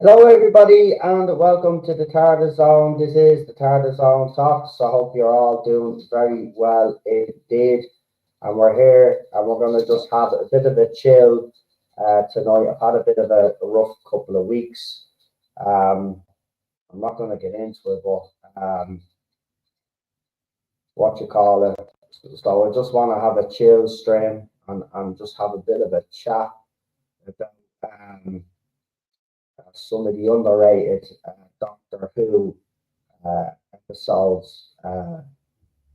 Hello, everybody, and welcome to the Tardis Zone. This is the Tardis Zone Talks. I hope you're all doing very well indeed. And we're here, and we're going to just have a bit of a chill tonight. I've had a bit of a rough couple of weeks. I'm not going to get into it, but what you call it. So I just want to have a chill stream and just have a bit of a chat about some of the underrated Doctor Who episodes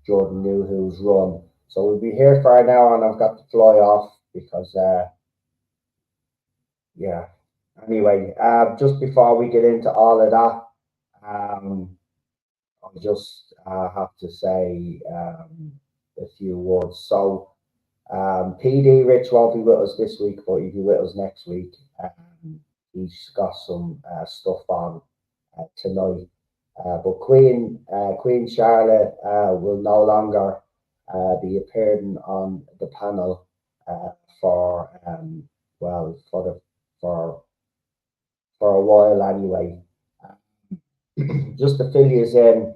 Jordan Newhou's run. So we'll be here for an hour, and I've got to fly off because, yeah. Anyway, just before we get into all of that, I just have to say a few words. So, PD Rich won't be with us this week, but he'll be with us next week. He's got some stuff on tonight. But Queen Charlotte will no longer be appearing on the panel for a while anyway. Just to fill you in,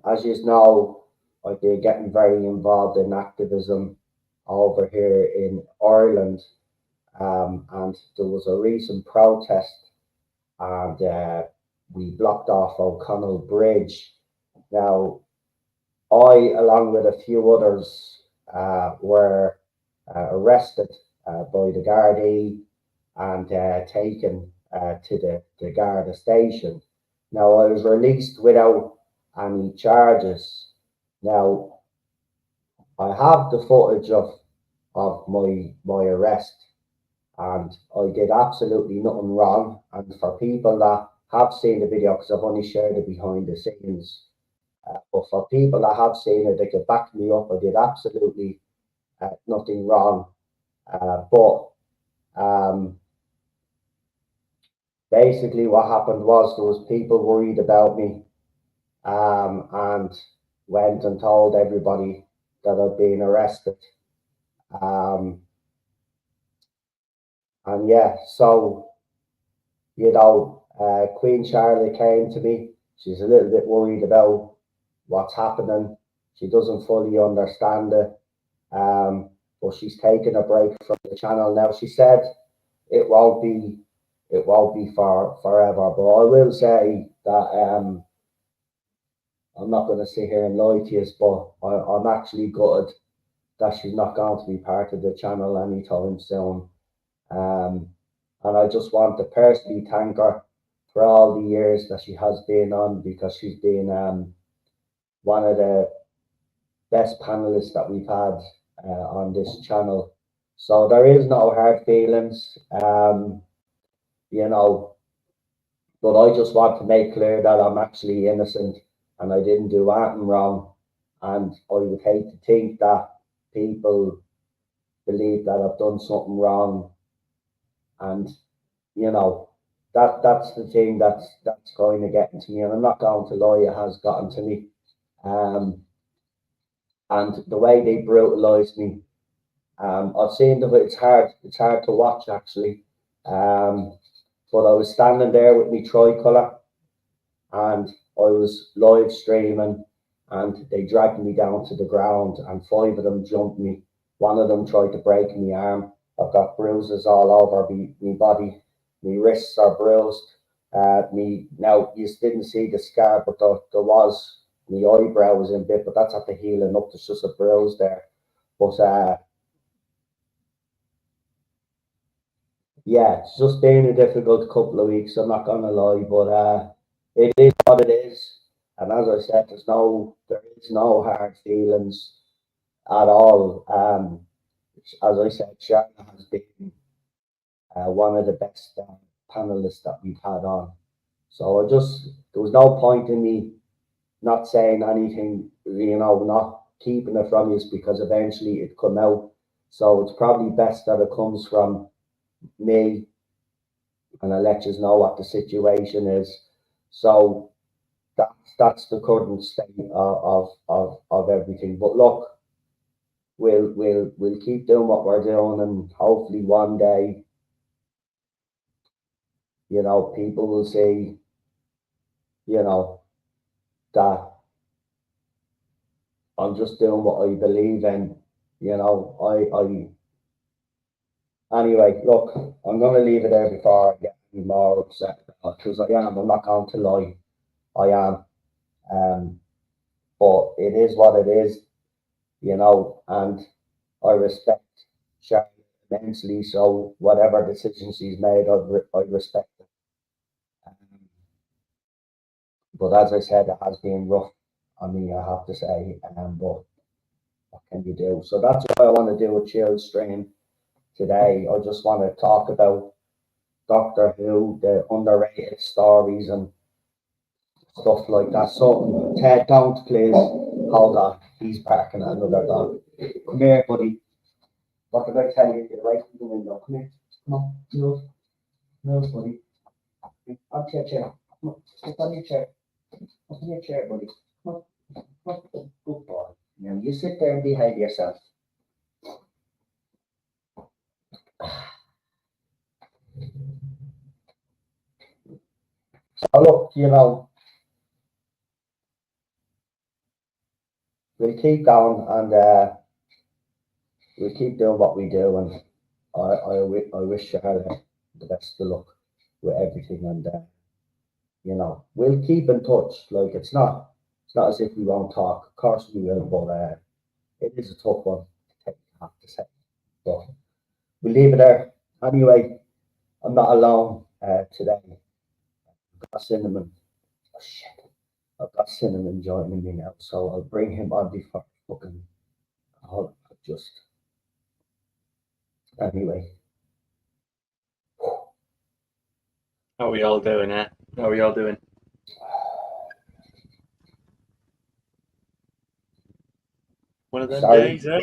as you know, I've been getting very involved in activism over here in Ireland. And there was a recent protest, and we blocked off O'Connell Bridge. Now, I, along with a few others, were arrested by the Gardaí and taken to the Garda station. Now, I was released without any charges. Now, I have the footage of my arrest, and I did absolutely nothing wrong. And for people that have seen the video, because I've only shared it behind the scenes, but for people that have seen it, they can back me up. I did absolutely nothing wrong. But basically what happened was there was people worried about me, and went and told everybody that I'd been arrested. And yeah, so, Queen Charlotte came to me. She's a little bit worried about what's happening. She doesn't fully understand it. But she's taken a break from the channel now. She said it won't be for forever. But I will say that I'm not going to sit here and lie to you, but I'm actually gutted that she's not going to be part of the channel anytime soon. And I just want to personally thank her for all the years that she has been on, because she's been one of the best panelists that we've had on this channel. So there is no hard feelings, but I just want to make clear that I'm actually innocent and I didn't do anything wrong. And I would hate to think that people believe that I've done something wrong. And that's the thing that's going to get into me, and I'm not going to lie, it has gotten to me. And the way they brutalized me, I've seen them. It's hard to watch actually. But I was standing there with my tricolour, and I was live streaming, and they dragged me down to the ground, and 5 of them jumped me. One of them tried to break my arm. I've got bruises all over my body. My wrists are bruised. Now you didn't see the scar, but there was, my eyebrow was in bit, but that's after healing up. There's just a bruise there. But yeah, it's just been a difficult couple of weeks. I'm not gonna lie, but it is what it is. And as I said, there is no hard feelings at all. As I said, Sharon has been one of the best panelists that we've had on. So there was no point in me not saying anything, not keeping it from you because eventually it come out. So it's probably best that it comes from me and I let you know what the situation is. So that's the current state of everything. But look, we'll keep doing what we're doing, and hopefully one day, people will see, you know, that I'm just doing what I believe in. Anyway, look, I'm going to leave it there before I get any more upset because I'm not going to lie, I am. But it is what it is, and I respect Sharon immensely. So whatever decision she's made, I respect it. Um, but as I said, it has been rough on me, I have to say. But what can you do? So that's what I want to do with Chill Stream today. I just want to talk about Doctor Who, the underrated stories and stuff like that. So Ted, don't please hold on. He's barking at another dog. Come here, buddy. What did I tell you? Get right from the window. Come here. Come on. Move. Move, buddy. Up to your chair. Come on. Sit on your chair. Up in your chair, buddy. Come on. Come on. Good boy. Now you sit there and behave yourself. So look, we'll keep going and we'll keep doing what we do, and I wish you had the best of luck with everything, and we'll keep in touch. Like it's not as if we won't talk. Of course we will, but it is a tough one to take, I have to say. But we'll leave it there. Anyway, I'm not alone today. I've got Cinnamon. Oh shit! I've got Cinnamon joining me now, so I'll bring him on before fucking. I'll just anyway. How are we all doing, eh? How are we all doing? One of them days, eh?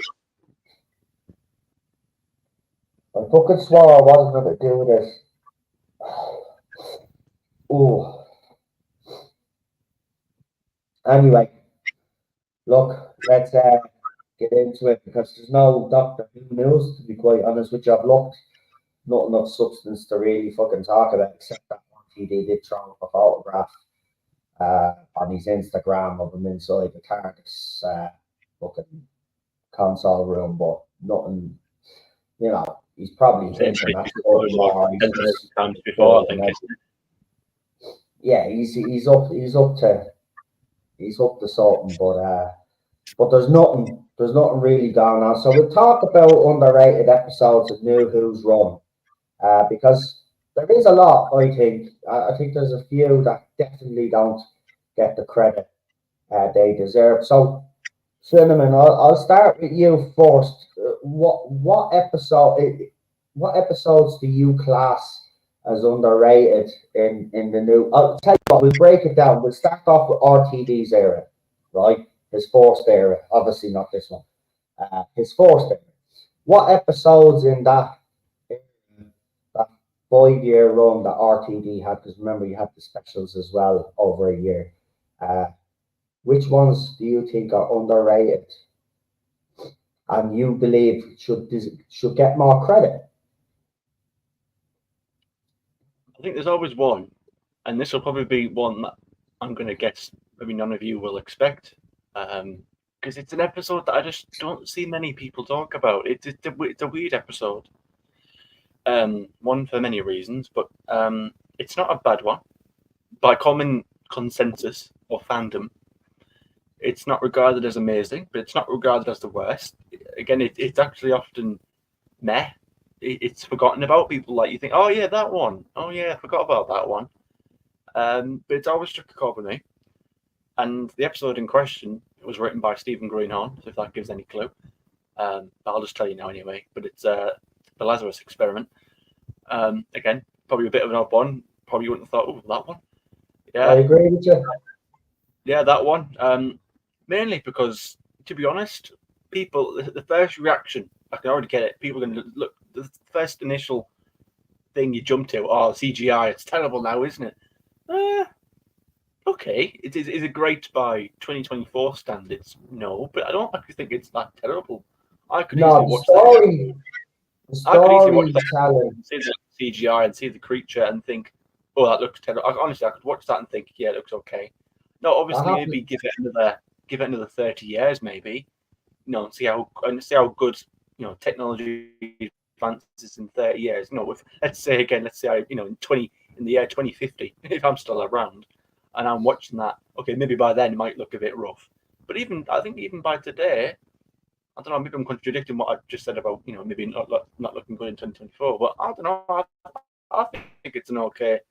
I fucking swore I wasn't going to do this. Oh. Anyway, look, let's get into it because there's no Doctor Who news, to be quite honest with you. I've looked, not enough substance to really fucking talk about, except that one TD did throw up a photograph on his Instagram of him inside the Tardis fucking console room, but nothing, he's probably hinting at more. Times before, I think. Yeah, he's up to something, but there's nothing really going on. So we'll talk about underrated episodes of New Who's Run, because there is a lot. I think there's a few that definitely don't get the credit they deserve. So Cinnamon, I'll start with you first. What episodes do you class as underrated in the new? I'll tell you what. We'll break it down. We'll start off with RTD's era, right? His first era, obviously not this one. His first era. What episodes in that 5 year run that RTD had? Because remember, you had the specials as well over a year. Which ones do you think are underrated, and you believe should get more credit? I think there's always one, and this will probably be one that I'm going to guess maybe none of you will expect, because it's an episode that I just don't see many people talk about. It's a weird episode. One for many reasons, but it's not a bad one. By common consensus or fandom, it's not regarded as amazing, but it's not regarded as the worst. Again, it's actually often meh. it's forgotten about. People like you think, oh yeah, that one. Oh yeah, I forgot about that one. But it's always struck a chord with me. And the episode in question was written by Stephen Greenhorn, so if that gives any clue. But I'll just tell you now anyway. But it's the Lazarus Experiment. Again, probably a bit of an odd one. Probably wouldn't have thought, oh, that one. I Yeah, agree with you. yeah, that one. Mainly because, to be honest, people, the first reaction, I can already get it. People are going to look, the first initial thing you jump to, oh, CGI, it's terrible now, isn't it? Okay, is it great by 2024 standards? No, but I don't actually think it's that terrible. I could No, easily watch that. the I could easily watch that storytelling. and see the CGI and see the creature and think, oh, that looks terrible. Honestly, I could watch that and think, yeah, it looks okay. No, I obviously, have maybe to, give it another 30 years, maybe. And see how good technology advances in 30 years. If let's say in the year 2050, if I'm still around, and I'm watching that, okay, maybe by then it might look a bit rough. But I think even by today, I don't know. Maybe I'm contradicting what I just said about maybe not looking good in 2024. But I don't know. I think it's an okay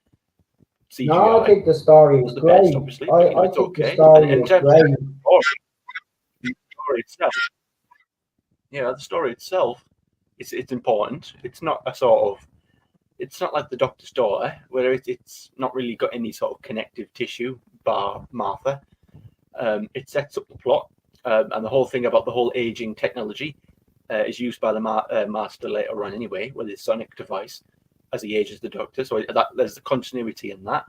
no, I CGI. think the story Not is the best, great. obviously, but I it's think the okay. And story in is terms of great. the story itself, yeah, the story itself, it's important. It's not a sort of, it's not like the Doctor's Daughter, where it's not really got any sort of connective tissue, bar Martha. It sets up the plot, and the whole thing about the whole aging technology is used by the Master later on anyway, with his sonic device as he ages the Doctor. So there's the continuity in that.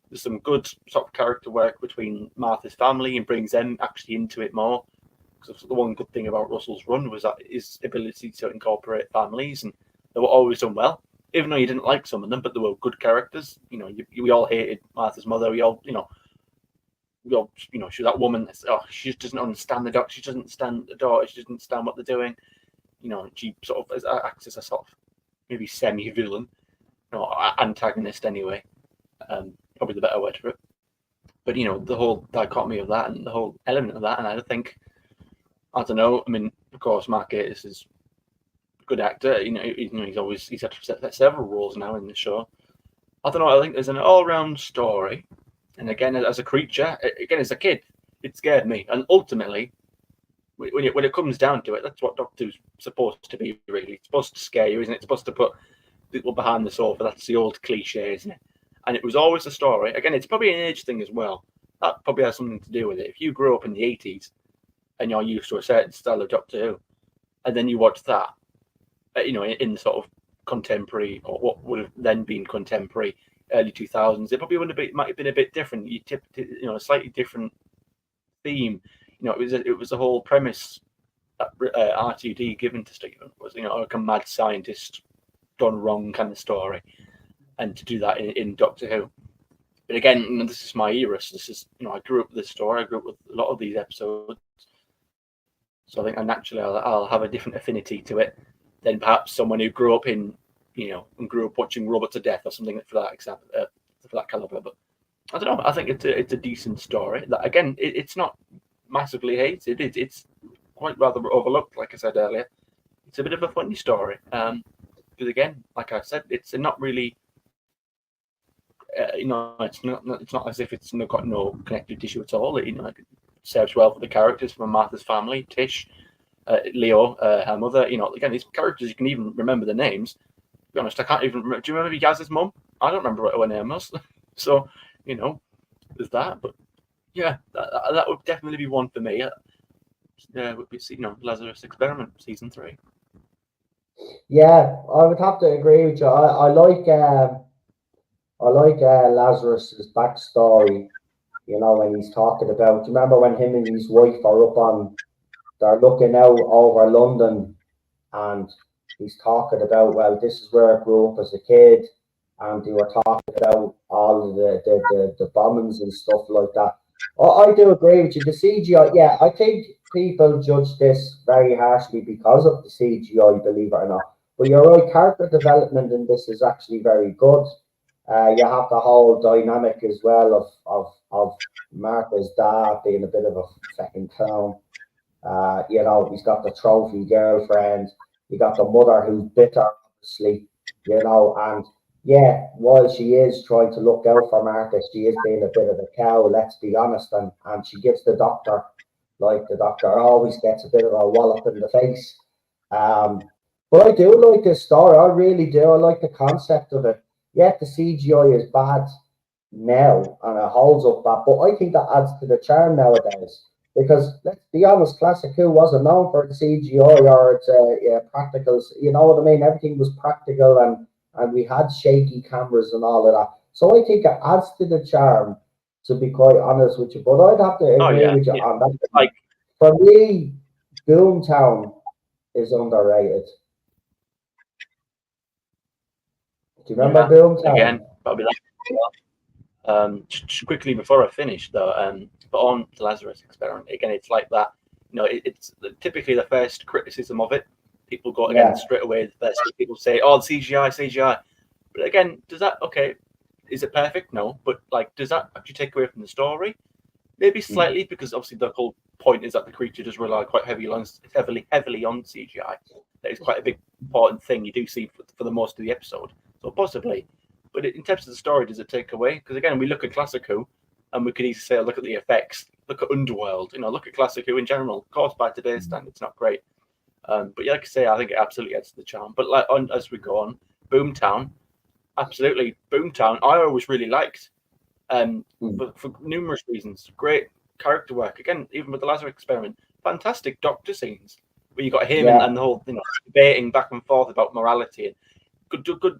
There's some good sort of character work between Martha's family and brings them actually into it more. Because the one good thing about Russell's run was that his ability to incorporate families, and they were always done well. Even though you didn't like some of them, but they were good characters. We all hated Martha's mother. She's that woman. She just doesn't understand the Doctor. She doesn't understand the daughter. She doesn't understand what they're doing. She sort of acts as a sort of maybe semi-villain, antagonist anyway. Probably the better word for it. But the whole dichotomy of that and the whole element of that, and I think, I don't know. I mean, of course, Mark Gatiss is a good actor. He's had several roles now in the show. I don't know. I think there's an all-round story, and again, as a creature, again as a kid, it scared me. And ultimately, when it comes down to it, that's what Doctor's supposed to be. Really, it's supposed to scare you, isn't it? It's supposed to put people behind the sofa. That's the old cliche, isn't it? And it was always a story. Again, it's probably an age thing as well. That probably has something to do with it. If you grew up in the 80s and you're used to a certain style of Doctor Who, and then you watch that, in the sort of contemporary, or what would have then been contemporary, early 2000s, it probably might have been a bit different. You tipped, a slightly different theme. It was the whole premise that RTD given to Stephen was, like a mad scientist done wrong kind of story, and to do that in Doctor Who. But again, this is my era. So this is, I grew up with this story. I grew up with a lot of these episodes. So I think naturally I'll have a different affinity to it than perhaps someone who grew up and grew up watching Robots of Death or something for that example, for that caliber. But I don't know. I think it's a decent story. That again, it's not massively hated. It's quite rather overlooked. Like I said earlier, it's a bit of a funny story. Because again, like I said, it's not really. It's not as if it's got no connective tissue at all. It serves well for the characters from Martha's family, Tish, Leo, her mother. Again, these characters you can even remember the names. To be honest, I can't even remember. Do you remember Yaz's mum? I don't remember what her name was. So, there's that. But yeah, that would definitely be one for me. Would be Lazarus Experiment season 3. Yeah, I would have to agree with you. I like Lazarus's backstory. When he's talking about. Do you remember when him and his wife are up on? They're looking out over London, and he's talking about, well, this is where I grew up as a kid, and they were talking about all of the bombings and stuff like that. I do agree with you. The CGI, yeah, I think people judge this very harshly because of the CGI, believe it or not. But you're right, character development in this is actually very good. You have the whole dynamic as well of Martha's dad being a bit of a fucking clown. He's got the trophy girlfriend. You got the mother who's bitter, sleep, you know, and yeah, while she is trying to look out for Martha, she is being a bit of a cow, let's be honest, and she gives the doctor, like the doctor always gets a bit of a wallop in the face. Um, but I do like this story, I really do. I like the concept of it. Yeah, the CGI is bad now and it holds up bad, but I think that adds to the charm nowadays. Because let's be honest, Classic Who wasn't known for its CGI or its practicals. You know what I mean? Everything was practical, and we had shaky cameras and all of that. So I think it adds to the charm, to be quite honest with you. But I'd have to Oh agree yeah, with you yeah. on that. Like For me, Boomtown is underrated. Do you remember yeah. Boomtown? Again, probably that. Just quickly before I finish though, but on the Lazarus Experiment again, it's like that. You know, it's typically the first criticism of it. People go again Yeah. straight away. The first people say, "Oh, the CGI, CGI." But again, does that okay? Is it perfect? No, but like, does that actually take away from the story? Maybe slightly, because obviously the whole point is that the creature does rely quite heavily on CGI. That is quite a big important thing you do see for the most of the episode. So possibly, but in terms of the story, does it take away? Because again, we look at Classic Who, and we could easily say, look at the effects, look at Underworld, look at Classic Who in general. Of course, by today's standards, not great. But yeah, like I say, I think it absolutely adds to the charm. But like as we go on, Boomtown, absolutely, Boomtown. I always really liked, for numerous reasons. Great character work. Again, even with the Lazarus Experiment, fantastic doctor scenes where you got him Yeah. and the whole debating back and forth about morality and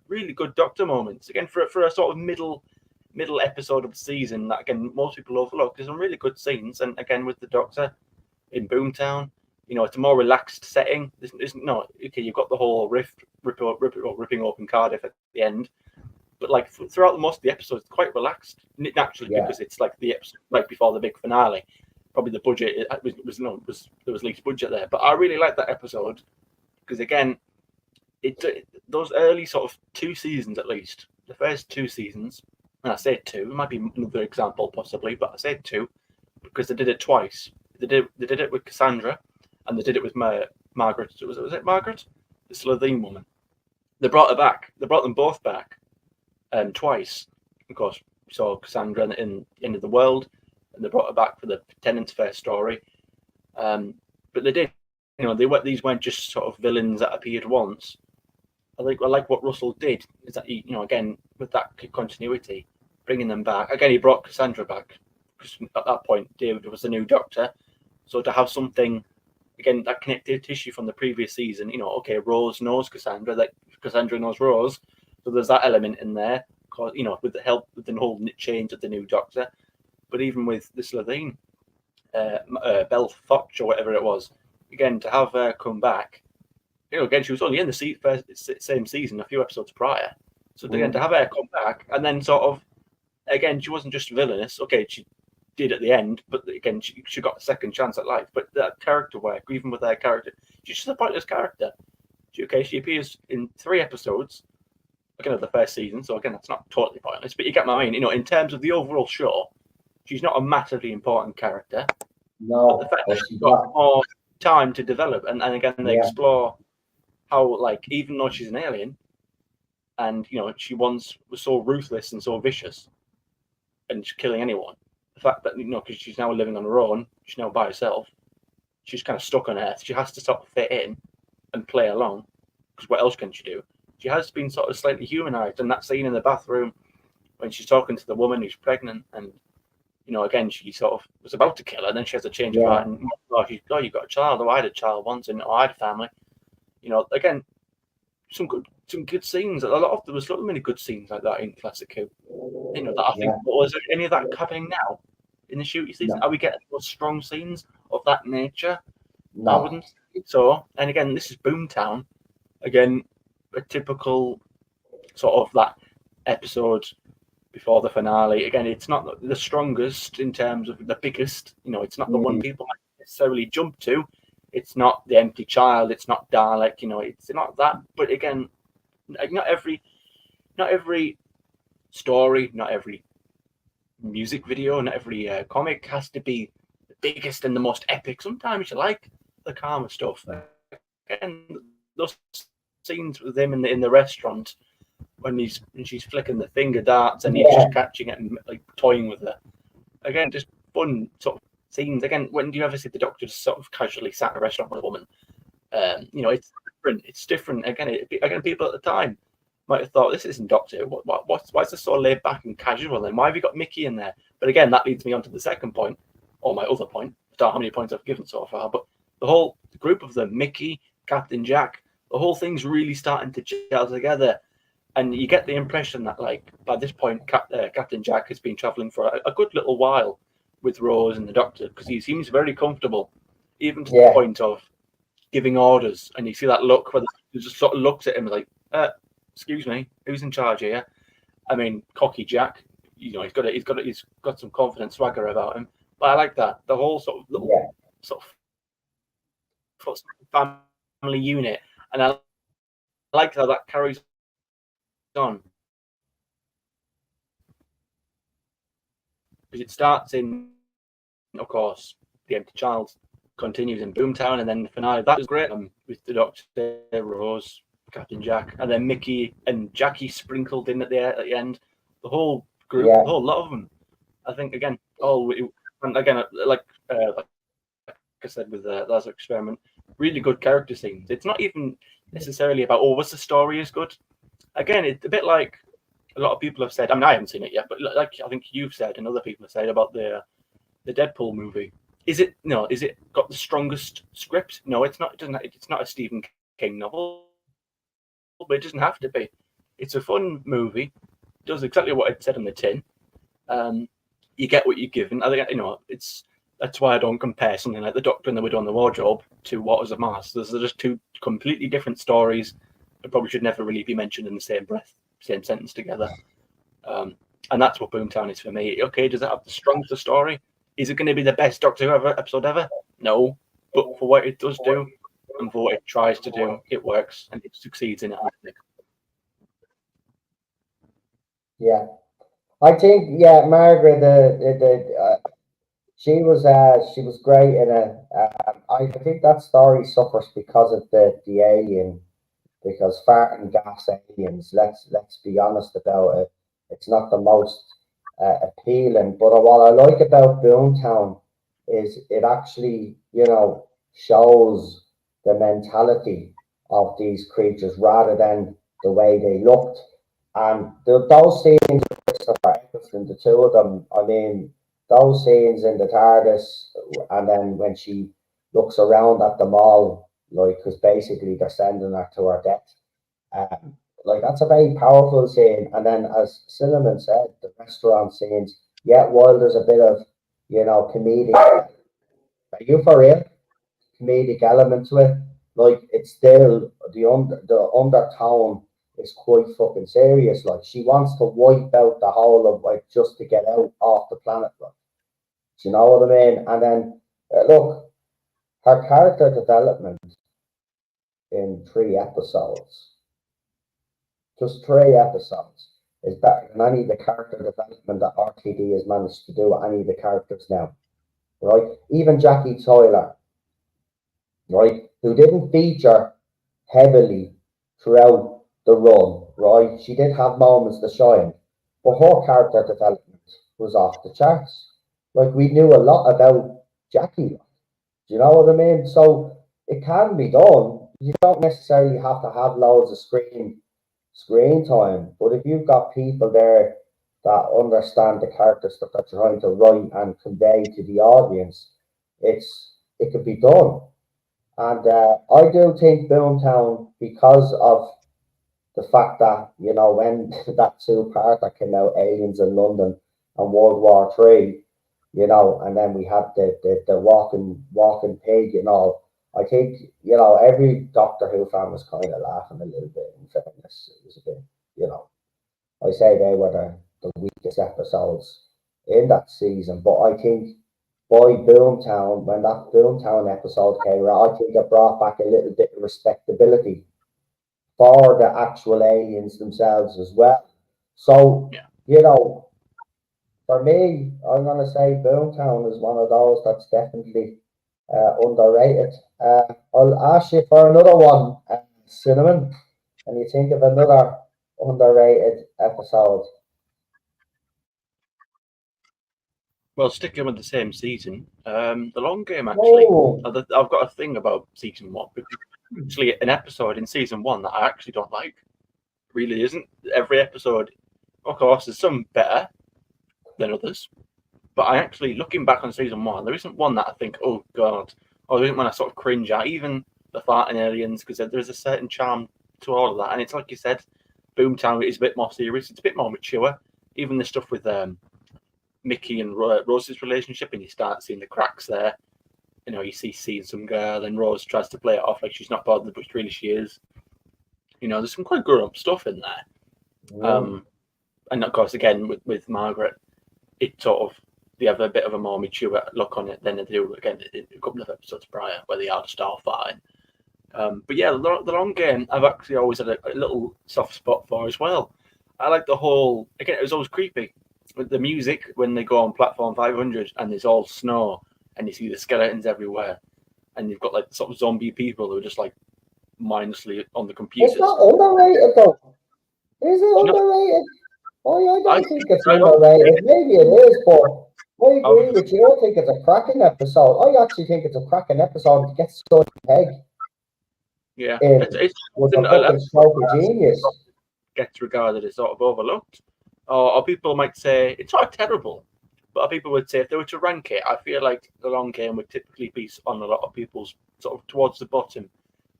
really good doctor moments. Again, for a sort of middle episode of the season that again most people overlook. There's some really good scenes, and again with the doctor in Boomtown, it's a more relaxed setting. Okay, you've got the whole ripping open Cardiff at the end, but like throughout most of the episodes, it's quite relaxed naturally, Yeah. because it's like the episode right before the big finale. Probably the budget there was least budget there, but I really like that episode because again, those early sort of 2 seasons at least, the first 2 seasons, and I say two, it might be another example possibly, but I say two because they did it twice. They did it with Cassandra, and they did it with Margaret. Was it Margaret, the Slovene woman? They brought her back. They brought them both back, twice. Of course, we saw Cassandra in End of the World, and they brought her back for the Tennant's first story. But they did, these weren't just sort of villains that appeared once. I like what Russell did is that he, again with that continuity, bringing them back. Again, he brought Cassandra back because at that point David was the new Doctor, so to have something again that connective tissue from the previous season. Okay, Rose knows Cassandra, like Cassandra knows Rose, so there's that element in there. With the help with the whole change of the new Doctor, but even with the Slovene, Belle Foch or whatever it was, again to have her come back. Again, she was only in the same season a few episodes prior. So again, to have her come back and then sort of, again, she wasn't just villainous. Okay, she did at the end, but again, she got a second chance at life. But that character work, even with her character, she's just a pointless character. She appears in 3 episodes, again, of the first season. So again, that's not totally pointless, but you get my meaning. In terms of the overall show, she's not a massively important character. No, but the fact but that she's she's got not. more time to develop, and again, they Yeah. explore how, like, even though she's an alien and she once was so ruthless and so vicious and she's killing anyone, the fact that because she's now living on her own, she's now by herself, she's kind of stuck on Earth, she has to sort of fit in and play along, because what else can she do? She has been sort of slightly humanized, and that scene in the bathroom when she's talking to the woman who's pregnant, and again, she sort of was about to kill her, and then she has a change of heart, and you've got a child. I had a child once, and I had a family. Again, some good scenes. There was so many good scenes like that in Classic Who. That I think. Was there any of that happening now in the shooting season? No. Are we getting those strong scenes of that nature? No. I wouldn't think so. And again, this is Boomtown. Again, a typical sort of that episode before the finale. Again, it's not the strongest in terms of the biggest. It's not the one people might necessarily jump to. It's not the empty child. It's not Dalek. It's not that. But again, not every story, not every music video, not every comic has to be the biggest and the most epic. Sometimes you like the calmer stuff. And those scenes with him in the restaurant when she's flicking the finger darts and he's just catching it and like toying with her. Again, just fun sort of scenes. Again, when do you ever see the Doctor just sort of casually sat in a restaurant with a woman? It's different. It's different. Again, people at the time might have thought this isn't Doctor. Why is this so laid back and casual? And why have you got Mickey in there? But again, that leads me on to the second point, or my other point. I don't know how many points I've given so far, but the whole group of them, Mickey, Captain Jack, the whole thing's really starting to gel together. And you get the impression that, like, by this point, Captain Jack has been traveling for a good little while with Rose and the Doctor, because he seems very comfortable, even to the point of giving orders. And you see that look where he just sort of looks at him like, excuse me, who's in charge here? I mean, cocky Jack, he's got some confident swagger about him. But I like that, the whole sort of little sort of family unit, and I like how that carries on, because it starts in, of course, the Empty Child, continues in Boomtown, and then the finale. That was great, with the Doctor, Rose, Captain Jack, and then Mickey and Jackie sprinkled in at the end. The whole group, the whole lot of them. I think again, like I said with the Lazarus Experiment, really good character scenes. It's not even necessarily about was the story as good. Again, it's a bit like a lot of people have said. I mean, I haven't seen it yet, but like I think you've said and other people have said about the Deadpool movie. Is it got the strongest script? No, it's not. It's not a Stephen King novel, but it doesn't have to be. It's a fun movie. It does exactly what it said on the tin. You get what you're given. I think that's why I don't compare something like The Doctor and the Widow and the Wardrobe to Waters of Mars. Those are just two completely different stories that probably should never really be mentioned in the same breath, same sentence together. And that's what Boomtown is for me. Okay, does it have the strongest story? Is it going to be the best Doctor Who episode ever? No. But for what it does do and for what it tries to do, it works and it succeeds in it, I think. Yeah. I think, Margaret, she was great in it. I think that story suffers because of the alien, because fart and gas aliens. Let's be honest about it. It's not the most appealing. But what I like about Boomtown is it actually, shows the mentality of these creatures rather than the way they looked. And those scenes are excellent, the two of them. I mean, those scenes in the Tardis, and then when she looks around at them all, like, because basically they're sending her to her death. Like, that's a very powerful scene. And then, as Cinnamon said, the restaurant scenes, while there's a bit of, comedic, are you for real? Comedic element to it, like, it's still the undertone is quite fucking serious. Like, she wants to wipe out the whole of, like, just to get out off the planet. Like, do you know what I mean? And then look, her character development in 3 episodes, just 3 episodes, is better than any of the character development that RTD has managed to do with any of the characters now. Right? Even Jackie Tyler, right, who didn't feature heavily throughout the run, right? She did have moments to shine, but her character development was off the charts. Like, we knew a lot about Jackie. Do you know what I mean? So it can be done. You don't necessarily have to have loads of screen time, but if you've got people there that understand the characters that they're trying to write and convey to the audience, it could be done. And I do think Boomtown, because of the fact that, when that two-part that came out, Aliens in London and World War Three, and then we had the walking pig, I think, every Doctor Who fan was kind of laughing a little bit, in fairness. It was a bit, I say they were the weakest episodes in that season, but I think by Boomtown, when that Boomtown episode came out, I think it brought back a little bit of respectability for the actual aliens themselves as well. So, for me, I'm going to say Boomtown is one of those that's definitely underrated. I'll ask you for another one, Cinnamon. Can you think of another underrated episode? Well, sticking with the same season, the long game actually. Oh, I've got a thing about season one because actually an episode in season one that I actually don't like. Really isn't. Every episode, of course, there's some better than others. But I actually, looking back on season one, there isn't one that I think, oh god, or there isn't one I sort of cringe at. Even the farting aliens, because there's a certain charm to all of that. And it's like you said, Boomtown is a bit more serious. It's a bit more mature. Even the stuff with Mickey and Rose's relationship, and you start seeing the cracks there. You know, you see seeing some girl, and Rose tries to play it off like she's not bothered, but really she is. You know, there's some quite grown up stuff in there. And of course, again with Margaret, it sort of they have a bit of a more mature look on it than they do again in a couple of episodes prior, where they are start fighting. But yeah, the long game I've actually always had a little soft spot for as well. I like the whole again. It was always creepy with the music when they go on platform 500 and there's all snow and you see the skeletons everywhere, and you've got like sort of zombie people who are just like mindlessly on the computers. it's not underrated though. Is it Do you know, underrated? Oh, I I don't think it's I don't underrated. Maybe it is, but I agree with you. I think it's a cracking episode. I actually think it's a cracking episode to get stuck in the egg. yeah, It it's was a an fucking stroke of genius. gets regarded as sort of overlooked, or people might say it's not terrible, but people would say if they were to rank it, I feel like the long game would typically be on a lot of people's sort of towards the bottom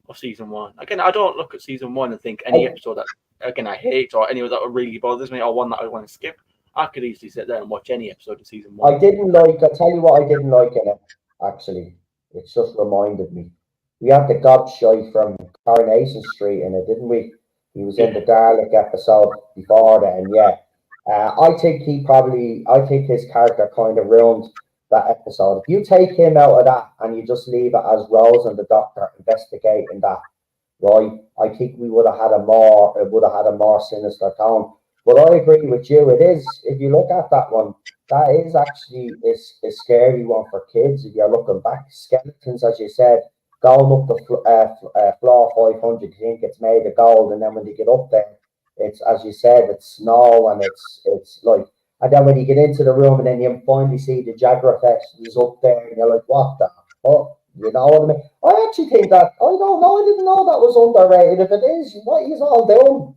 of season one. Again, I don't look at season one and think any episode that again I hate or any that really bothers me or one that I want to skip. I could easily sit there and watch any episode of season one. I didn't like, I'll tell you what I didn't like in it, actually. It's just reminded me. We had the gobshite from Coronation Street in it, didn't we? He was in the Dalek episode before that, and yeah. I think his character kind of ruined that episode. If you take him out of that and you just leave it as Rose and the Doctor investigating that, right? I think it would have had a more sinister tone. But I agree with you. It is, if you look at that one, that is actually is a scary one for kids. If you're looking back, skeletons, as you said, going up the floor 500, you think it's made of gold, and then when you get up there, it's as you said, it's snow, and it's like, and then when you get into the room, and then you finally see the Jaguar is up there, and you're like, what the fuck? You know what I mean? I actually think that I don't know. I didn't know that was underrated. If it is, what he's all doing?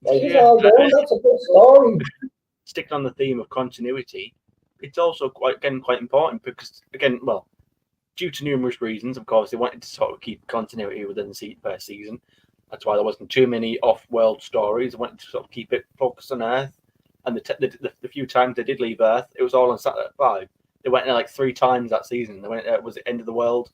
What he's Yeah, all doing? That's a good story. sticking on the theme of continuity, it's also quite important because again, well, due to numerous reasons, of course, they wanted to sort of keep continuity within the first season. That's why there wasn't too many off-world stories. They wanted to sort of keep it focused on Earth, and the few times they did leave Earth, it was all on Saturday at 5. They went there like 3 times that season. They went was it End of the World?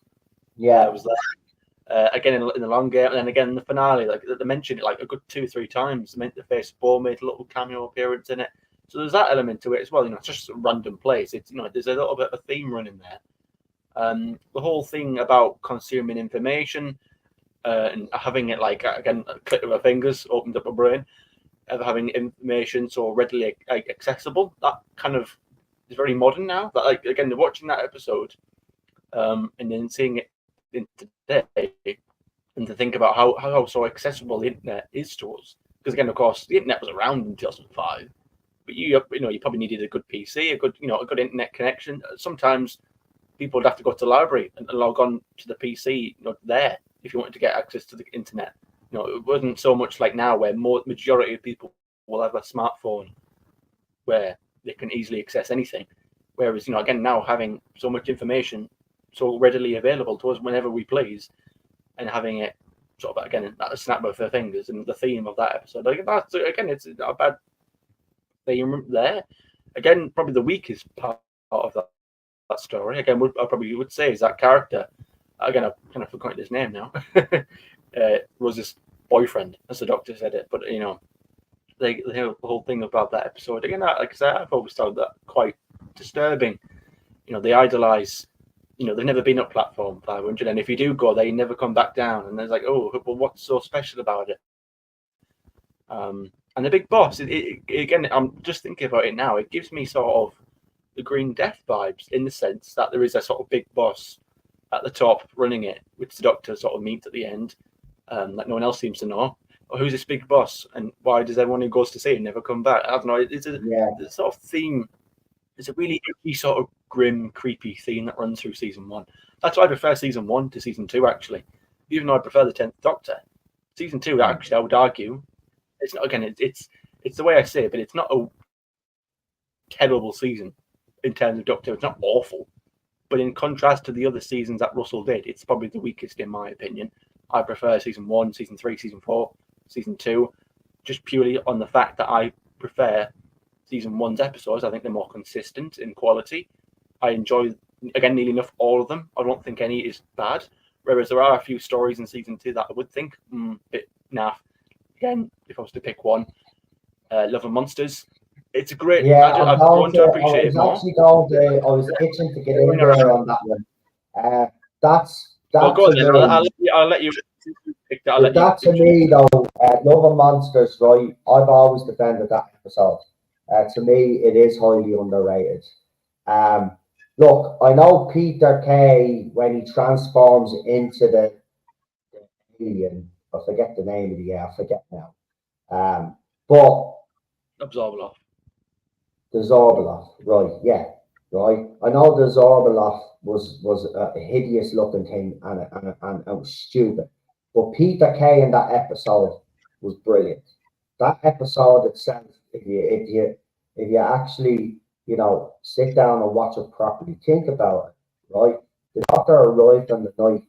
Yeah, It was there. Again in the long game, and then again in the finale, like they mentioned it like a good 2-3 times. They meant the face Boar made a little cameo appearance in it, so there's that element to it as well. You know, it's just a random place. It's there's a little bit of a theme running there. The whole thing about consuming information and having it like again a click of our fingers opened up a brain of having information so readily accessible. That kind of is very modern now. That like again, watching that episode and then seeing it in today, and to think about how so accessible the internet is to us. Because again, of course, the internet was around in 2005, but you probably needed a good PC, a good internet connection. Sometimes people would have to go to the library and log on to the PC there if you wanted to get access to the internet. It wasn't so much like now where majority of people will have a smartphone where they can easily access anything. Whereas, again, now having so much information so readily available to us whenever we please, and having it sort of again at a snap of her fingers, and the theme of that episode, that's again, it's not a bad theme there. Again, probably the weakest part of that story. Again, I probably would say is that character. Again, I've kind of forgotten his name now. Rose's boyfriend, as the Doctor said it, but the whole thing about that episode again. Like I said, I've always found that quite disturbing. They idolize. They've never been up platform 500, and if you do go there, you never come back down. And there's like, oh, well, what's so special about it? And the big boss, again, I'm just thinking about it now. It gives me sort of the Green Death vibes in the sense that there is a sort of big boss at the top running it, which the Doctor sort of meets at the end, that no one else seems to know. or who's this big boss, and why does everyone who goes to see it never come back? I don't know. It's a sort of theme. It's a really icky, sort of grim, creepy theme that runs through season 1. That's why I prefer season 1 to season 2, actually. Even though I prefer the 10th Doctor, season 2, actually, I would argue, it's not. Again, it's the way I say it, but it's not a terrible season in terms of Doctor. It's not awful, but in contrast to the other seasons that Russell did, it's probably the weakest in my opinion. I prefer season 1, season 3, season 4, season 2, just purely on the fact that I prefer season 1's episodes. I think they're more consistent in quality. I enjoy, again, nearly enough all of them. I don't think any is bad. Whereas there are a few stories in season 2 that I would think bit naff. Again, if I was to pick one, Love and Monsters. It's a great. Yeah, I want to appreciate it more. I was itching to get in there on that one. That's well, go on then. I'll let you pick that. That to me though, Love and Monsters, right? I've always defended that episode. To me, it is highly underrated. Look, I know Peter Kay when he transforms into the alien. I forget the name of I forget now. But Absorbaloff. The Zorbaloff, right? Yeah, right. I know the Zorbaloff was a hideous looking thing and it was stupid, but Peter Kay in that episode was brilliant. That episode itself, if you actually sit down and watch it properly, think about it, right? The Doctor arrived on the night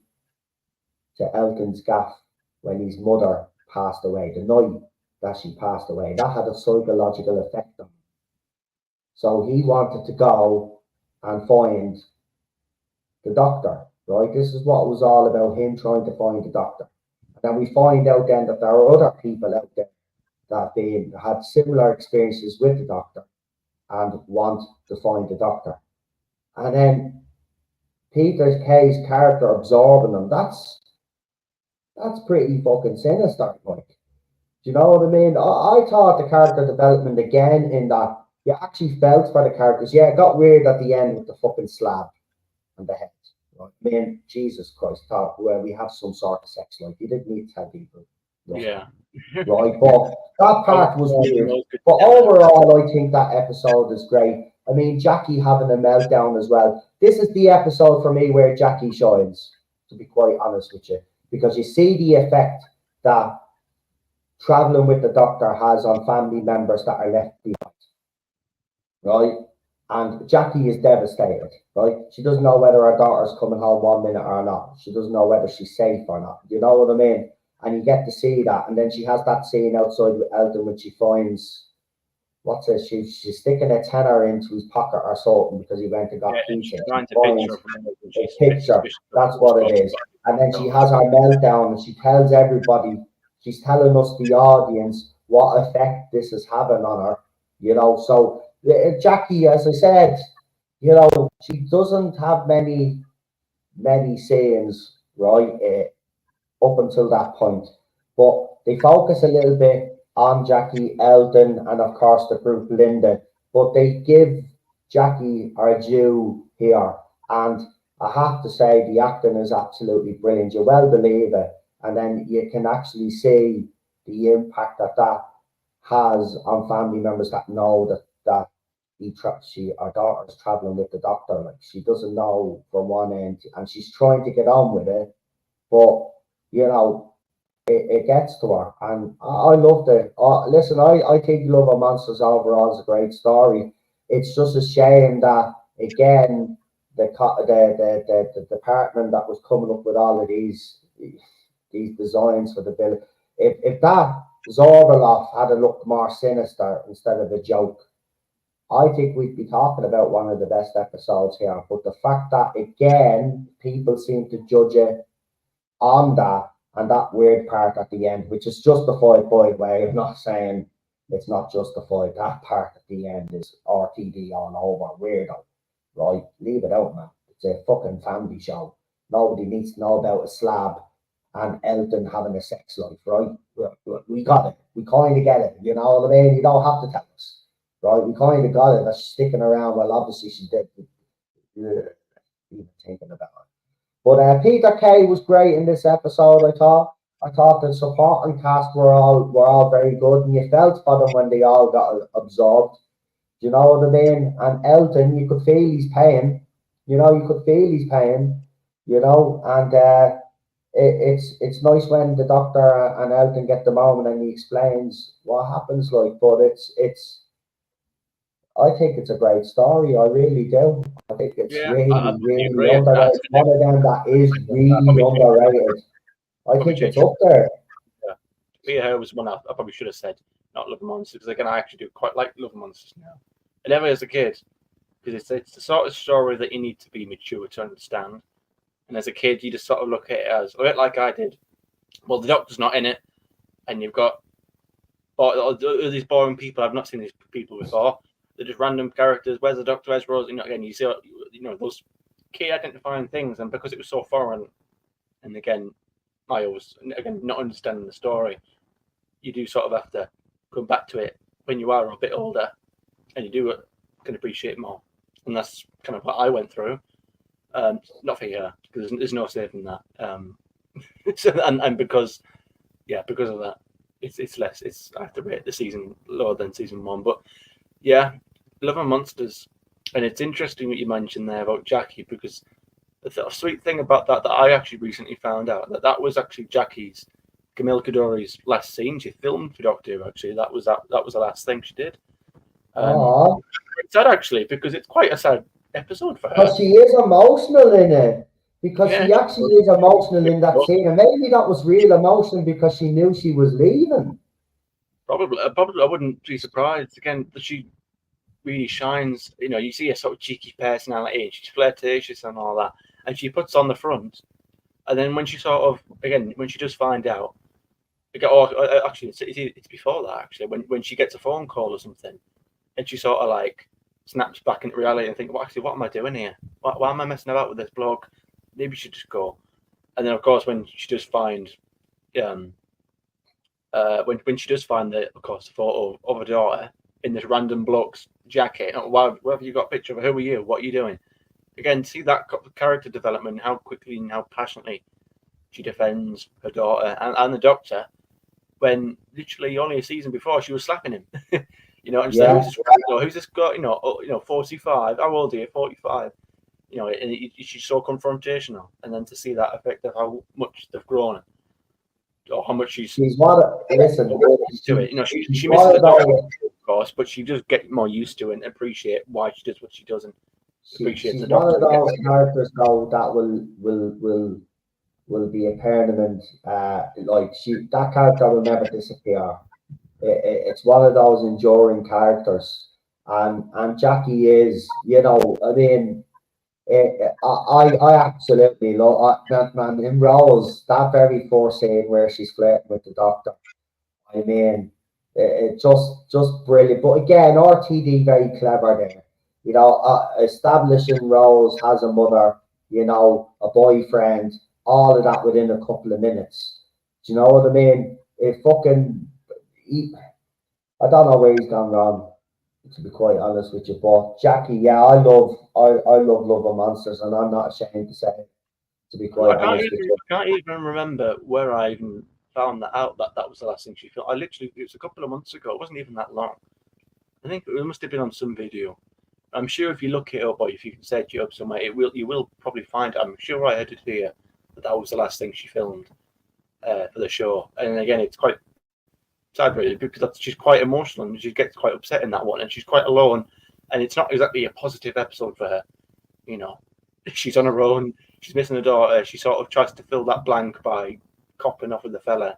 to Elton's gaff when his mother passed away. The night that she passed away, that had a psychological effect on him. So he wanted to go and find the Doctor, right? This is what it was all about, him trying to find the Doctor. And then we find out then that there are other people out there that they had similar experiences with the Doctor and want to find the Doctor. And then Peter Kay's character absorbing them, that's pretty fucking sinister, like. Do you know what I mean? I thought the character development again in that you actually felt for the characters. Yeah, it got weird at the end with the fucking slab and the head. Right? I mean, Jesus Christ, thought where we have some sort of sex life. You didn't need to tell people. Yeah. Right, but that part was weird. But overall, I think that episode is great. I mean, Jackie having a meltdown as well. This is the episode for me where Jackie shines, to be quite honest with you, because you see the effect that traveling with the Doctor has on family members that are left behind, right? And Jackie is devastated, right? She doesn't know whether her daughter's coming home 1 minute or not. She doesn't know whether she's safe or not. You know what I mean? And you get to see that. And then she has that scene outside with Elton when she finds, what's it? She's sticking a tenner into his pocket or something because he went and got pizza. Picture. That's what it is. And then she has her meltdown and she tells everybody, she's telling us, the audience, what effect this is having on her, So Jackie, as I said, she doesn't have many scenes, right, up until that point. But they focus a little bit on Jackie, Eldon, and of course the group Linda. But they give Jackie her due here. And I have to say, the acting is absolutely brilliant. You well believe it. And then you can actually see the impact that has on family members that know that our daughter's traveling with the Doctor. Like, she doesn't know from one end, and she's trying to get on with it, but it gets to her. And I loved it. Listen, I think Love and Monsters overall is a great story. It's just a shame that again the department that was coming up with all of these designs for the bill. If that Zorbaloff had looked more sinister instead of a joke, I think we'd be talking about one of the best episodes here. But the fact that again people seem to judge it on that and that weird part at the end, which is justified by the way, I'm not saying it's not justified. That part at the end is RTD all over, weirdo, right? Leave it out, man. It's a fucking family show. Nobody needs to know about a slab and Elton having a sex life, right? We got it. We kind of get it. You know what I mean? You don't have to tell us, right? We kind of got it. That's sticking around. Well, obviously she's dead. Even thinking about it. But Peter Kay was great in this episode, I thought. I thought the supporting cast were all very good, and you felt for them when they all got absorbed. Do you know what I mean? And Elton, you could feel his pain. You could feel his pain. And it's nice when the doctor and Elton get the moment and he explains what happens. Like, but it's. I think it's a great story. I really do. I think it's Yeah, I really, totally really agree. underrated. It's one of them that is I really probably underrated. I probably think it's changed. up there. Yeah. Peter Hare was one I probably should have said, not Love and Monsters, because again, I actually do quite like Love and Monsters now. I never as a kid, because it's the sort of story that you need to be mature to understand. And as a kid, you just sort of look at it as, a bit like I did. Well, the Doctor's not in it, and you've got these boring people. I've not seen these people before. They're just random characters. Where's the Doctor? Where's Rose? Again, you see, those key identifying things, and because it was so foreign, and again, I always, again, not understanding the story, you do sort of have to come back to it when you are a bit older, and you do can appreciate more. And that's kind of what I went through. Not for you, because there's no saving that. And because of that, it's less. I have to rate the season lower than season one. But yeah, Love and Monsters, and it's interesting what you mentioned there about Jackie, because the sweet thing about that I actually recently found out that was actually Jackie's, Camille Cadori's last scene she filmed for Doctor Who. Actually, that was the last thing she did. Oh, It's sad actually, because it's quite a sad episode for her. because she is emotional in it. Because Yeah, she actually is emotional in that scene. And maybe that was real emotion because she knew she was leaving. probably I wouldn't be surprised again that she really shines. You see a sort of cheeky personality, and she's flirtatious and all that, and she puts on the front. And then when she sort of, again, when she does find out, actually, it's before that actually, when she gets a phone call or something, and she sort of like snaps back into reality and think, well, actually, what am I doing here? Why am I messing about with this bloke? Maybe she should just go. And then, of course, when she does find, when she does find of course, the photo of her daughter in this random bloke's jacket, where have you got a picture of her? Who are you? What are you doing? Again, see that character development, how quickly and how passionately she defends her daughter and the Doctor, when literally only a season before she was slapping him. And she said, Yeah. who's this guy? 45. How old are you? 45. And she's so confrontational, and then to see that effect of how much they've grown, or how much she's listen, to it. She one misses the of Doctor, those, of course, but she does get more used to it and appreciate why she does what she does, and appreciates she's the one Doctor. of those characters though that will be a permanent like that character will never disappear. It's one of those enduring characters, and Jackie is, I mean, I absolutely love that man in Rose, that very first scene where she's flirting with the Doctor. I mean, it just brilliant. But again, RTD very clever there. Establishing Rose has a mother, a boyfriend, all of that within a couple of minutes. Do you know what I mean? It fucking, he, I don't know where he's gone wrong, to be quite honest with you. But Jackie, yeah, I love Love and Monsters, and I'm not ashamed to say it, to be quite honest with you. I can't even remember where I even found that out. That was the last thing she filmed. It was a couple of months ago. It wasn't even that long. I think it must have been on some video. I'm sure if you look it up, or if you can search it up somewhere, you will probably find it. I'm sure I heard it here that was the last thing she filmed for the show. And again, it's quite sad really, because she's quite emotional and she gets quite upset in that one, and she's quite alone, and it's not exactly a positive episode for her. She's on her own. She's missing her daughter. She sort of tries to fill that blank by copping off with the fella,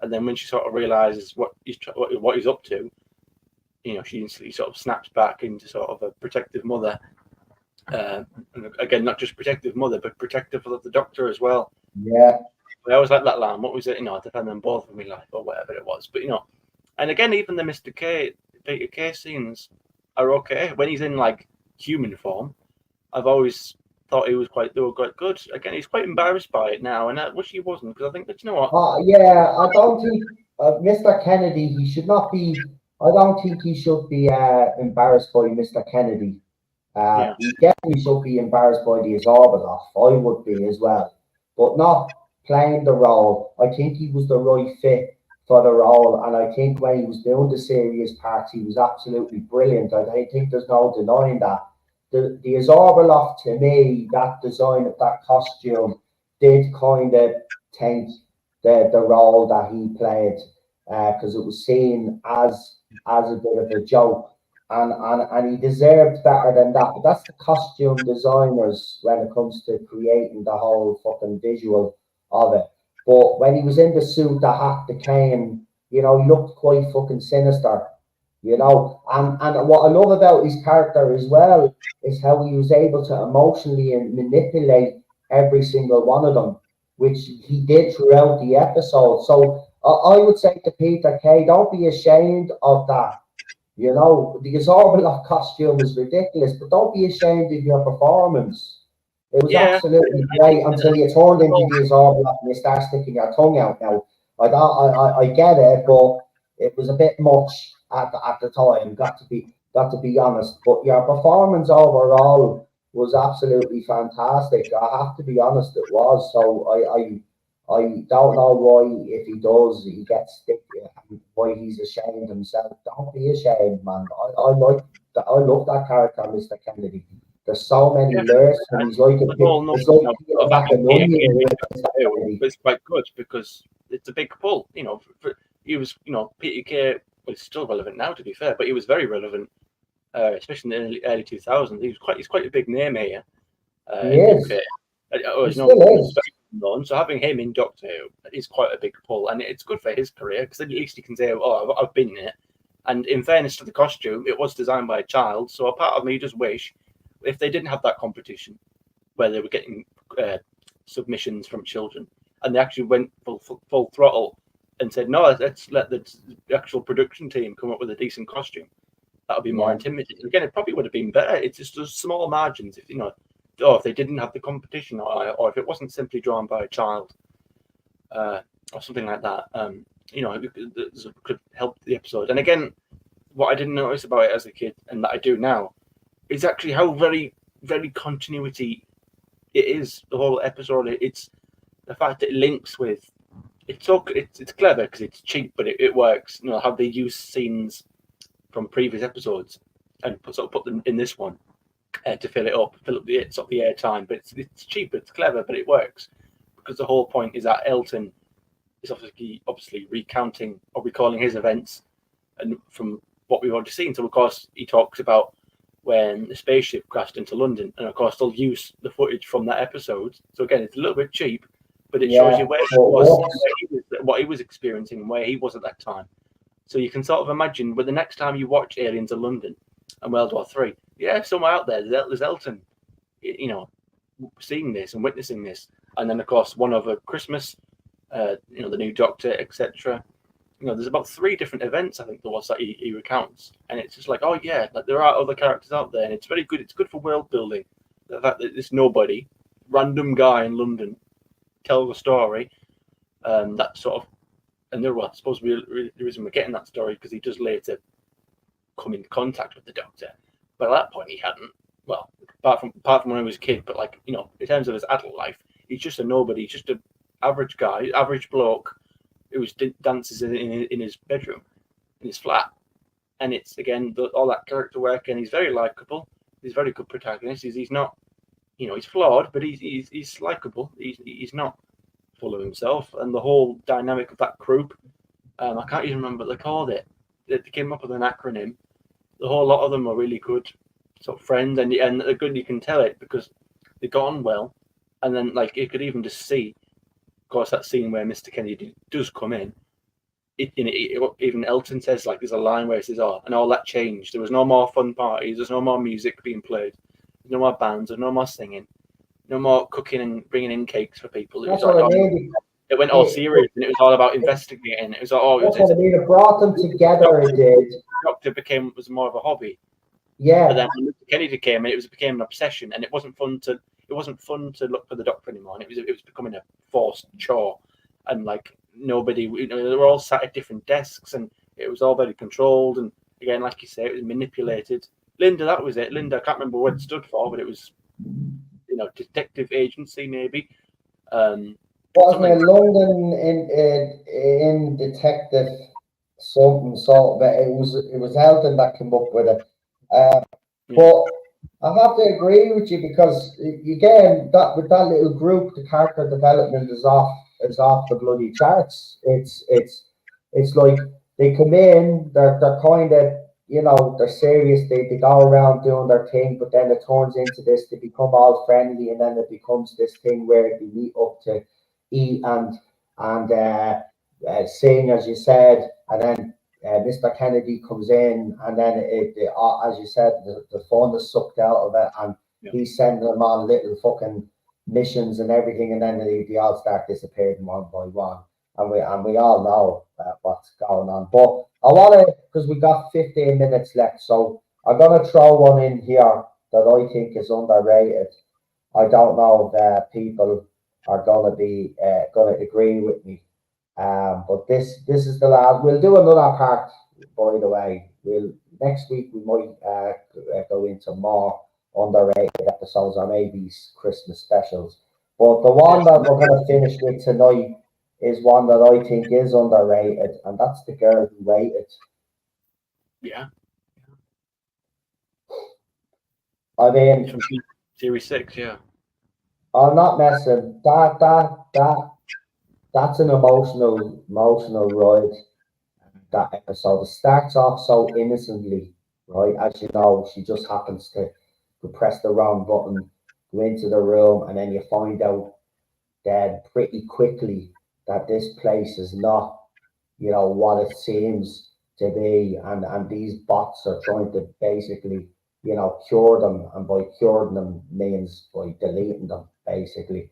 and then when she sort of realizes what he's up to, she instantly sort of snaps back into sort of a protective mother. And again, not just protective mother, but protective of the Doctor as well. Yeah. I always like that line. What was it? I defend them both of my life, or whatever it was. But and again, even the Peter K scenes are okay when he's in like human form. I've always thought they were quite good. Again, he's quite embarrassed by it now, and I wish he wasn't, because I think that Yeah, I don't think Mr. Kennedy. He should not be. I don't think he should be embarrassed by Mr. Kennedy. Yeah. He definitely should be embarrassed by the Azorbagoff. I would be as well, but not playing the role. I think he was the right fit for the role, and I think when he was doing the serious parts, he was absolutely brilliant. I think there's no denying that. The Azorbalov, to me, that design of that costume did kind of taint the role that he played, because it was seen as a bit of a joke, and he deserved better than that. But that's the costume designers when it comes to creating the whole fucking visual of it. But when he was in the suit, the hat, the cane, he looked quite fucking sinister, And what I love about his character as well is how he was able to emotionally and manipulate every single one of them, which he did throughout the episode. So I would say to Peter Kay, don't be ashamed of that. The Azorbalov costume was ridiculous, but don't be ashamed of your performance. It was Yeah, absolutely I great think until you turned into the Azorbalov and you start sticking your tongue out. Now, I get it, but it was a bit much at the time. Got to be honest. But your performance overall was absolutely fantastic. I have to be honest, it was. So I don't know why, if he does, he gets stick, and why he's ashamed himself. Don't be ashamed, man. I love that character, Mr. Kennedy. There's so many yeah, layers, and he's like the whole it's notion like peeling of back having an Peter onion King with Doctor Mr. Who Kennedy. was quite good because it's a big pull. He was, Peter Kay was still relevant now, to be fair, but he was very relevant, especially in the early 2000s. He's quite a big name here He in the is. UK. He still He's is. very known, so having him in Doctor Who is quite a big pull, and it's good for his career because at least he can say, "Oh, I've been in it." And in fairness to the costume, it was designed by a child, so a part of me just wish if they didn't have that competition where they were getting submissions from children, and they actually went full throttle and said, "No, let's let the actual production team come up with a decent costume." That would be more Yeah. intimidating. Again, it probably would have been better. It's just those small margins, if they didn't have the competition, or if it wasn't simply drawn by a child, or something like that. It could help the episode. And again, what I didn't notice about it as a kid, and that I do now, is actually how very, very continuity it is. The whole episode. It's the fact that it links with. It's clever because it's cheap, but it works. How they use scenes from previous episodes and put them in this one to fill up the air time. But it's cheap, it's clever, but it works because the whole point is that Elton is obviously recounting or recalling his events, and from what we've already seen. So of course he talks about when the spaceship crashed into London, and of course they'll use the footage from that episode. So again, it's a little bit cheap, but it shows Yeah. you where he But was, what? what he was experiencing, and where he was at that time. So you can sort of imagine, with the next time you watch Aliens in London and World War III, yeah, somewhere out there's Elton, seeing this and witnessing this, and then of course one over Christmas, the new Doctor, etc. There's about 3 different events I think there was that he recounts, and it's just like, oh yeah, like there are other characters out there, and it's very good. It's good for world building. The fact that this nobody, random guy in London, tells a story, that sort of, and I suppose the reason we're getting that story because he does later come into contact with the Doctor, but at that point he hadn't. Well, apart from when he was a kid, but in terms of his adult life, he's just a nobody. He's just an average guy, average bloke who dances in his bedroom, in his flat, and it's again all that character work, and he's very likable. He's a very good protagonist. He's not, he's flawed, but he's likable. He's not full of himself, and the whole dynamic of that group. I can't even remember what they called it. They came up with an acronym. The whole lot of them are really good sort of friends, and they're good. You can tell it because they got on well, and then you could even just see, of course, that scene where Mr. Kennedy does come in. Even Elton says there's a line where he says, "Oh, and all that changed. There was no more fun parties. There's no more music being played. There's no more bands. There's no more singing. No more cooking and bringing in cakes for people." It was That's what I mean. it went all serious, and it was all about investigating. It was That's what I mean. It brought them together. It did. Doctor was more of a hobby. Yeah. But then when Mr. Kennedy came, it became an obsession, and it wasn't fun to look for the Doctor anymore. And it was becoming a forced chore, and nobody, they were all sat at different desks, and it was all very controlled. And again, like you say, it was manipulated. Linda, that was it. Linda, I can't remember what it stood for, but it was, detective agency maybe. wasn't it London in Detective something sort, but it was Elton that came up with it. Uh, Yeah. but I have to agree with you because again that with that little group, the character development is off the bloody charts. It's like they come in, they're kind of they're serious. They go around doing their thing, but then it turns into this. They become all friendly, and then it becomes this thing where they meet up to eat and sing, as you said, and then Mr. Kennedy comes in, and then as you said, the fun is sucked out of it, and Yeah. he's sending them on little fucking missions and everything, and then they all start disappearing one by one, and we all know what's going on. But I want to, because we got 15 minutes left, so I'm gonna throw one in here that I think is underrated. I don't know if people are gonna agree with me. But this is the last. We'll do another part, by the way. We'll next week we might go into more underrated episodes or maybe Christmas specials. But the one Yes. that we're going to finish with tonight is one that I think is underrated, and that's The Girl Who Waited. Yeah. I mean, From Series 6, yeah. I'm not messing. That's an emotional ride. That episode. It starts off so innocently, right? As you know, she just happens to press the wrong button, go into the room, and then you find out that pretty quickly that this place is not, what it seems to be, and these bots are trying to basically, cure them, and by curing them means by deleting them, basically.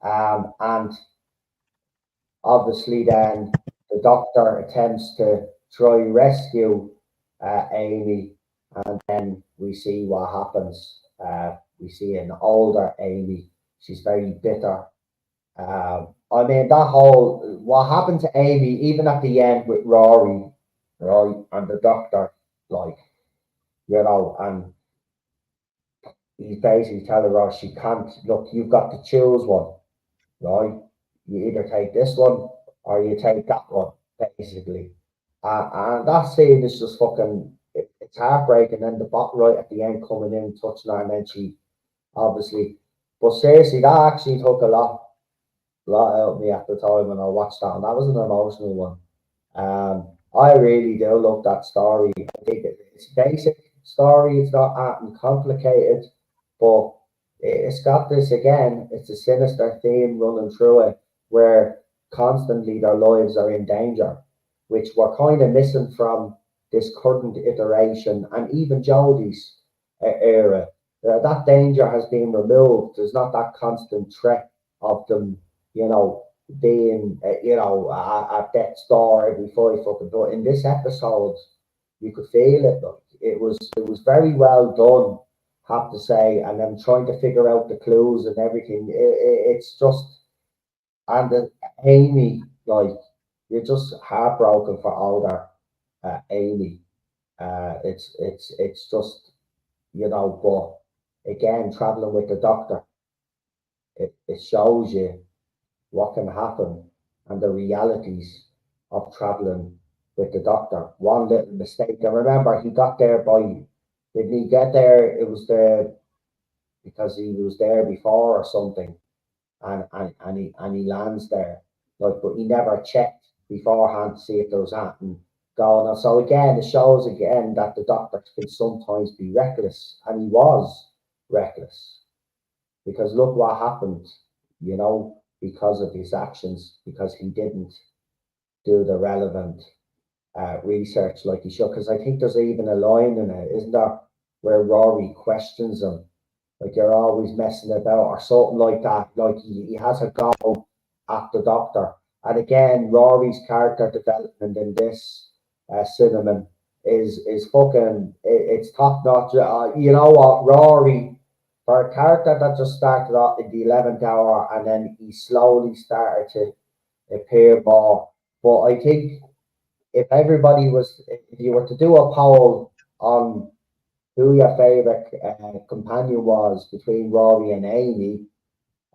And obviously, then the doctor attempts to try rescue Amy, and then we see what happens. We see an older Amy. She's very bitter. I mean, that whole what happened to Amy, even at the end with Rory, right, and the doctor, like, and he's basically telling her she can't look. You've got to choose one, right? You either take this one or you take that one, basically. And that scene is just fucking, it's heartbreaking. And the bot right at the end coming in, touching her, and then she obviously, but seriously, that actually took a lot out of me at the time when I watched that, and that was an emotional one. I really do love that story. I think it's a basic story. It's not complicated, but it's got this again. It's a sinister theme running through it, where constantly their lives are in danger, which we're kind of missing from this current iteration and even Jodie's era. That danger has been removed. There's not that constant threat of them, being, at death's door every 5 fucking. But in this episode, you could feel it. Like, it was very well done, have to say. And then trying to figure out the clues and everything. It's just, and Amy, like, you're just heartbroken for older Amy. It's just, but again, traveling with the doctor, it shows you what can happen and the realities of traveling with the doctor. One little mistake. I remember he got there didn't he get there? It was there because he was there before or something, and he lands there. Like, but he never checked beforehand to see if there was anything going on. So again, it shows again that the doctor can sometimes be reckless, and he was reckless because look what happened, because of his actions, because he didn't do the relevant research like he should. Because I think there's even a line in it, isn't there, where Rory questions him, like, you're always messing about or something like that. Like, he has a go at the doctor. And again, Rory's character development in this cinnamon is fucking, it's top notch. You know what, Rory, for a character that just started off in the 11th hour and then he slowly started to appear more. But I think if you were to do a poll on who your favorite companion was between Rory and Amy,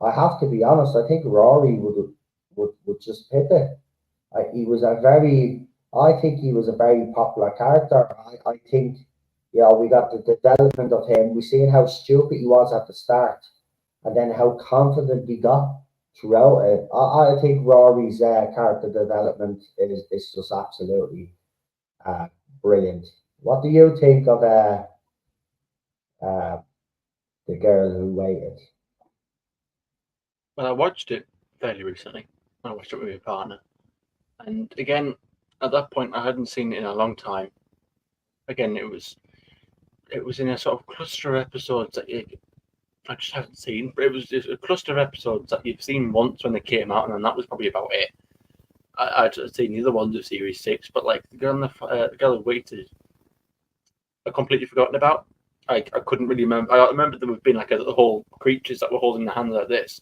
I have to be honest. I think Rory would just hit it. I think he was a very popular character. I think, we got the development of him. We seen how stupid he was at the start, and then how confident he got throughout it. I think Rory's character development is just absolutely uh, brilliant. What do you think of uh, the girl who waited? Well, I watched it fairly recently. I watched it with my partner, and again, at that point, I hadn't seen it in a long time. Again, it was in a sort of cluster of episodes that I just haven't seen. But it was just a cluster of episodes that you've seen once when they came out, and then that was probably about it. I'd seen the other ones of Series 6, but like the girl who waited, I completely forgotten about. I couldn't really remember. I remember there would been like the whole creatures that were holding their hands like this.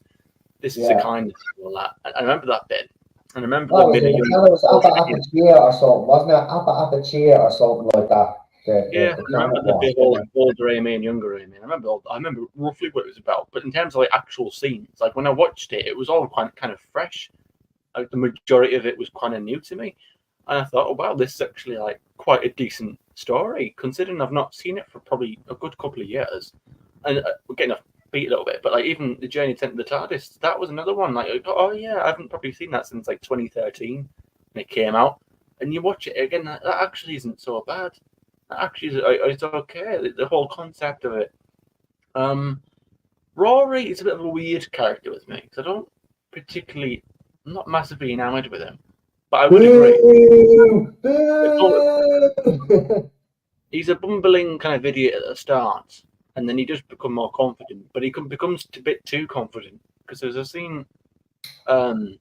This is a Yeah. kind of all that. I remember that bit. And I remember Oh, them being a young. it was Appa Chia or something, wasn't it? Appa Chia or something like that. Yeah, The I remember planet the was, big older Amy and younger Amy. I remember roughly what it was about. But in terms of like actual scenes, like when I watched it, it was all kind of fresh. Like the majority of it was kind of new to me, and I thought, oh wow, this is actually like quite a decent story, considering I've not seen it for probably a good couple of years. And we're getting off beat a little bit, but like even the Journey to the TARDIS, that was another one. Like, oh yeah, I haven't probably seen that since like 2013 when it came out. And you watch it again, that actually isn't so bad. That actually is, it's okay. The whole concept of it. Um, Rory is a bit of a weird character with me because I don't particularly, I'm not massively enamored with him, but I would agree. Boo! It's all, Boo! he's a bumbling kind of idiot at the start, and then he does become more confident, but he becomes a bit too confident because there's a scene. Um,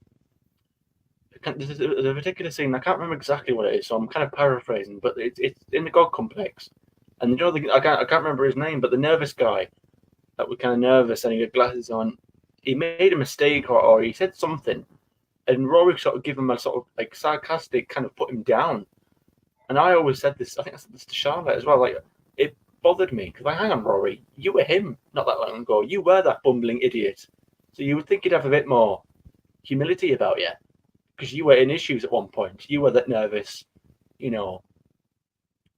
there's a particular scene. I can't remember exactly what it is, so I'm kind of paraphrasing. But it's in the God Complex, and I can't remember his name, but the nervous guy that was kind of nervous and he had glasses on. He made a mistake or he said something, and Rory sort of gave him a sort of like sarcastic kind of put him down. And I always said this. I think I said this to Charlotte as well. Like it bothered me because like, hang on, Rory, you were him not that long ago. You were that bumbling idiot. So you would think you'd have a bit more humility about you because you were in issues at one point. You were that nervous, you know.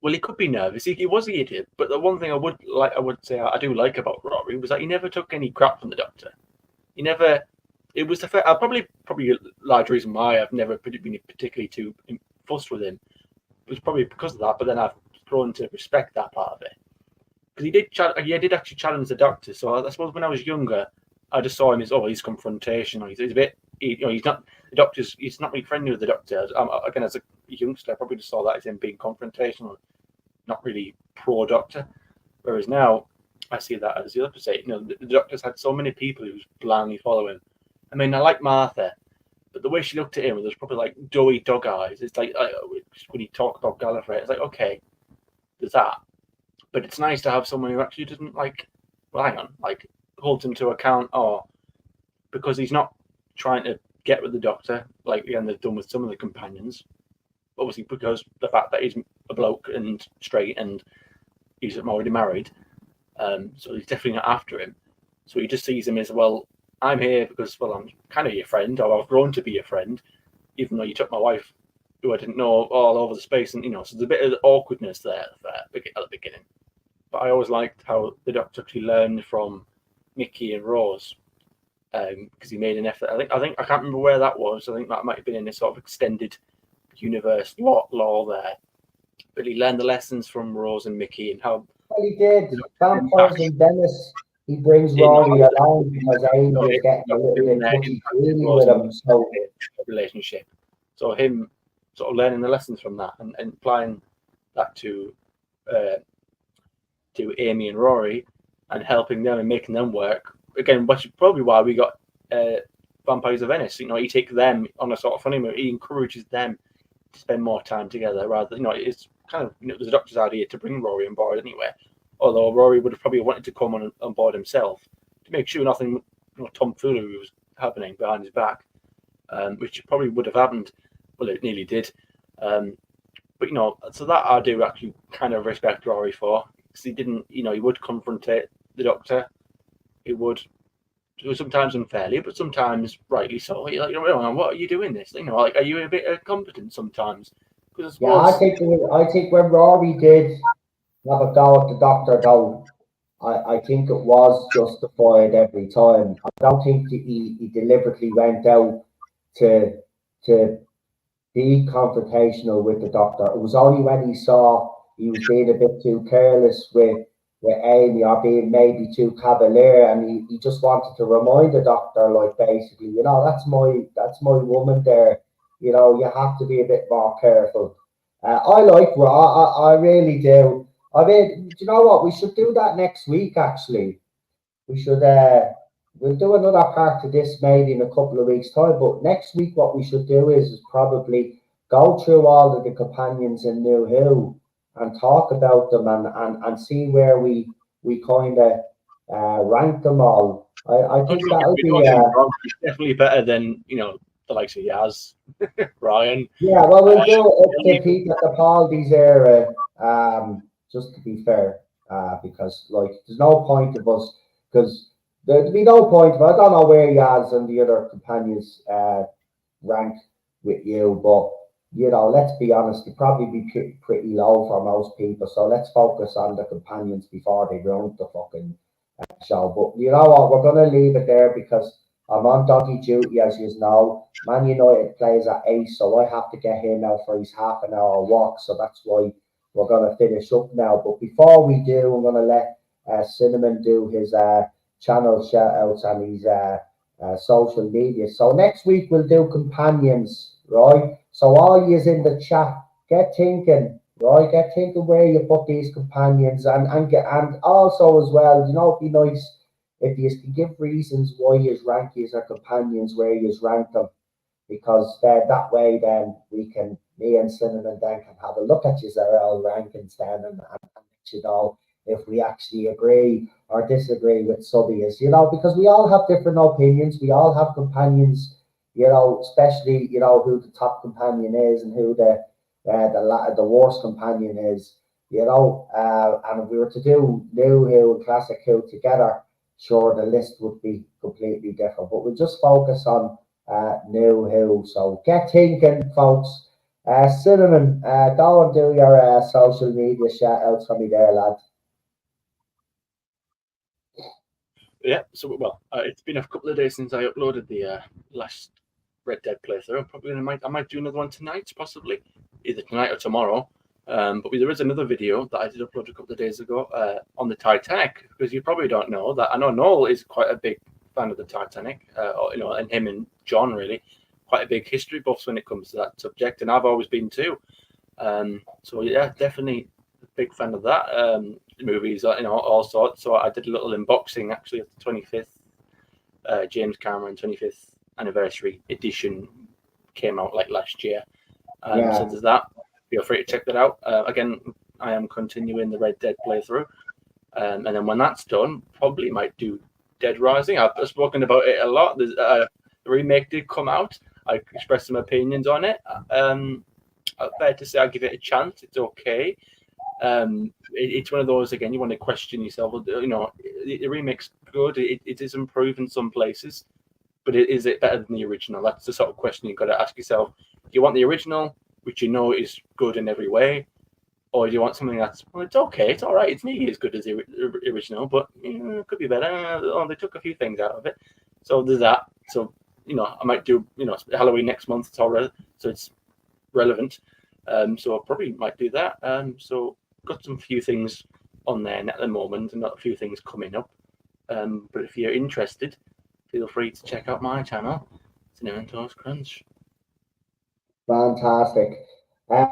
Well, he could be nervous. He was the idiot. But the one thing I would say I do like about Rory was that he never took any crap from the Doctor. He never. It was the probably a large reason why I've never been particularly too fussed with him. It was probably because of that. But then I've grown to respect that part of it because he did actually challenge the Doctor. So I suppose when I was younger, I just saw him as he's confrontational. He's a bit he's not the Doctor's. He's not really friendly with the Doctor. Again, as a youngster, I probably just saw that as him being confrontational, not really pro Doctor. Whereas now, I see that as the opposite. The Doctor's had so many people who blindly follow him. I mean, I like Martha, but the way she looked at him, there's probably like doughy dog eyes. It's like when you talk about Gallifrey, it's like okay, there's that, but it's nice to have someone who actually doesn't hang on, holds him to account, or because he's not trying to get with the Doctor, like again they've done with some of the companions. Obviously, because the fact that he's a bloke and straight and he's already married, so he's definitely not after him. So he just sees him as well. I'm here because I'm kind of your friend, or I've grown to be your friend, even though you took my wife, who I didn't know, all over the space, and so there's a bit of awkwardness there at the beginning. But I always liked how the Doctor actually learned from Mickey and Rose, because he made an effort. I think I can't remember where that was. I think that might have been in this sort of extended universe law there. But he learned the lessons from Rose and Mickey and how. Well, he did. Vampires in Venice. He brings Rory along because Amy is getting a little bit touchy-feely with him. So relationship. So him sort of learning the lessons from that and applying that to Amy and Rory and helping them and making them work. Again, which is probably why we got Vampires of Venice. He takes them on a sort of funny move. He encourages them to spend more time together rather. It's kind of the Doctor's idea to bring Rory on board anyway. Although Rory would have probably wanted to come on board himself to make sure nothing tomfoolery was happening behind his back, which probably would have happened. Well, it nearly did. But so that I do actually kind of respect Rory for, because he didn't. He would confront the Doctor. He would sometimes unfairly, but sometimes rightly so. You're like, what are you doing this? Like, are you a bit incompetent sometimes? Because I Yeah, I suppose, think I think when Rory did have a go at the doctor, though, I think it was justified every time. I don't think he deliberately went out to to be confrontational with the doctor. It was only when he saw he was being a bit too careless with Amy or being maybe too cavalier, and he just wanted to remind the doctor, like, basically, that's my woman there. You have to be a bit more careful. I like Raw. I really do. I mean, do you know what? We should do that next week. Actually, we should. We'll do another part to this maybe in a couple of weeks' time. But next week, what we should do is probably go through all of the companions in New Who and talk about them and see where we kind of rank them all. I think that'll don't be get me wrong, it's definitely better than the likes of Yaz, Ryan. yeah. Well, we'll do it up to Ellie. Pete Capaldi's era. Just to be fair, because like there's no point of us because there'd be no point. Of, I don't know where Yaz and the other companions rank with you, but let's be honest, they'd probably be pretty low for most people. So let's focus on the companions before they run the fucking show. But you know what? We're going to leave it there because I'm on doggy duty, as you know. Man United plays at 8, so I have to get him out for his half an hour walk. So that's why we're going to finish up now. But before we do, I'm going to let Cinnamon do his channel shout outs and his social media. So next week we'll do companions, right? So all yous in the chat, get thinking, right? Get thinking where you put these companions and also as well, it'd be nice if you can give reasons why you rank yous or companions where you rank them because that way then me and Cinnamon then can have a look at you our old rankings then and let you know if we actually agree or disagree with Subbies, because we all have different opinions, we all have companions, especially who the top companion is and who the worst companion is, and if we were to do New Who and Classic Who together, sure the list would be completely different. But we'll just focus on New Who. So get thinking, folks. Cinnamon, go and do your social media shout outs for me there, lad. Yeah, so well, it's been a couple of days since I uploaded the last Red Dead playthrough. I might do another one tonight, possibly either tonight or tomorrow. But there is another video that I did upload a couple of days ago on the Titanic, because you probably don't know that. I know Noel is quite a big fan of the Titanic, and him and John really quite a big history buffs when it comes to that subject, and I've always been too. So yeah, definitely a big fan of that. Movies, all sorts. So I did a little unboxing actually of the 25th James Cameron 25th anniversary edition came out like last year. So there's that. Feel free to check that out. Again, I am continuing the Red Dead playthrough, and then when that's done, probably might do Dead Rising. I've spoken about it a lot. There's the remake did come out. I expressed some opinions on it. Fair to say, I'll give it a chance. It's okay. It's one of those, again, you want to question yourself. The remake's good. It is improved in some places, but is it better than the original? That's the sort of question you've got to ask yourself. Do you want the original, which is good in every way, or do you want something that's, well, it's okay, it's all right, it's nearly as good as the original, but it could be better. They took a few things out of it. So there's that. So I might do Halloween next month. It's all right, so it's relevant. So I probably might do that. So got some few things on there at the moment, and not a few things coming up. But if you're interested, feel free to check out my channel, Cinnamon Toast Crunch. Fantastic.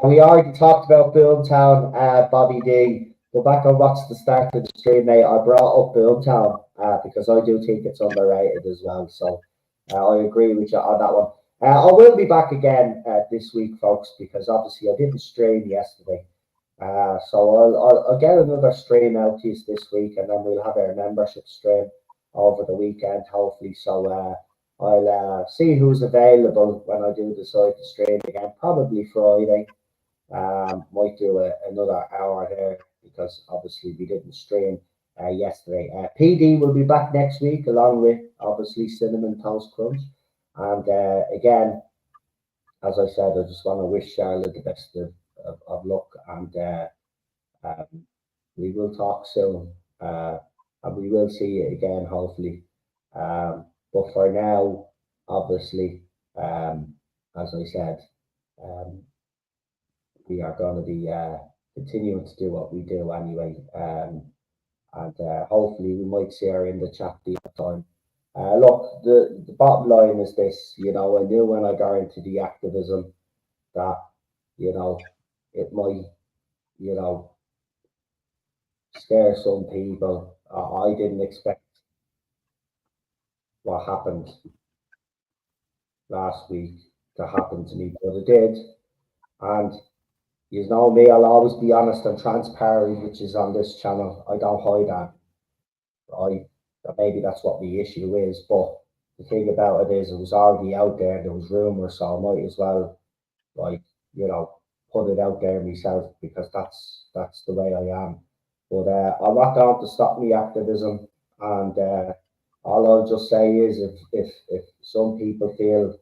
We already talked about Boomtown, Bobby D. Go back and watch the start of the stream, mate. I brought up Boomtown because I do think it's underrated as well. So I agree with you on that one. I will be back again this week, folks, because obviously I didn't stream yesterday. So I'll get another stream out to you this week, and then we'll have our membership stream over the weekend, hopefully. So I'll see who's available when I do decide to stream again. Probably Friday. Might do another hour there because obviously we didn't stream yesterday. PD will be back next week along with obviously Cinnamon Toast Crunch. And again, as I said, I just want to wish Charlotte the best of luck, and um, we will talk soon, and we will see you again, hopefully. But for now, obviously, as I said, um, we are going to be continuing to do what we do anyway, and hopefully we might see her in the chat the other time. Look, the bottom line is this, I knew when I got into the activism that, it might, you know, scare some people. I didn't expect what happened last week to happen to me, but it did. And you know me, I'll always be honest and transparent, which is on this channel. I don't hide that. Maybe that's what the issue is, but the thing about it is, it was already out there. There was rumors, so I might as well, like, put it out there myself, because that's the way I am. But I'm not going to stop me activism, and all I'll just say is, if some people feel